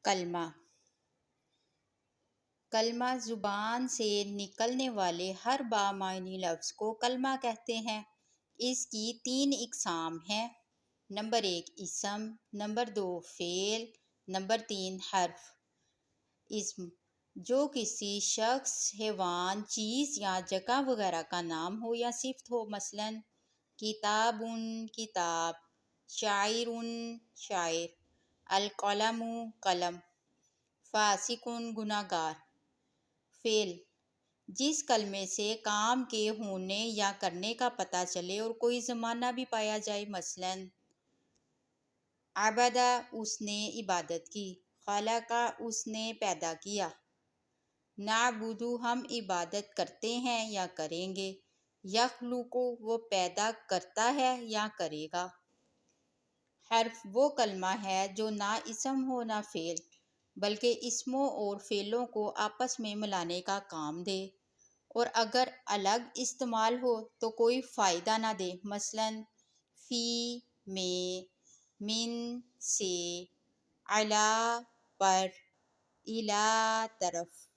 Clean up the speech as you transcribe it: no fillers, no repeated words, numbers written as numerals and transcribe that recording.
کلمہ کلمہ زبان سے نکلنے والے ہر بامعنی لفظ کو کلمہ کہتے ہیں۔ اس کی 3 اقسام ہیں۔ نمبر 1 اسم، نمبر 2 فعل، نمبر 3 حرف۔ اسم جو کسی شخص، حیوان، چیز یا جگہ وغیرہ کا نام ہو یا صفت ہو، مثلا کتاب کتاب، شاعر شاعر، القلم قلم، فاسق گنہگار۔ فعل جس کلمے سے کام کے ہونے یا کرنے کا پتہ چلے اور کوئی زمانہ بھی پایا جائے، مثلا عبد اس نے عبادت کی، خلق اس نے پیدا کیا۔ نعبد ہم عبادت کرتے ہیں یا کریں گے۔ یخلق وہ پیدا کرتا ہے یا کرے گا۔ حرف وہ کلمہ ہے جو نہ اسم ہو نہ فعل، بلکہ اسموں اور فعلوں کو آپس میں ملانے کا کام دے، اور اگر الگ استعمال ہو تو کوئی فائدہ نہ دے، مثلا فی میں، من سے، علی پر، الی طرف۔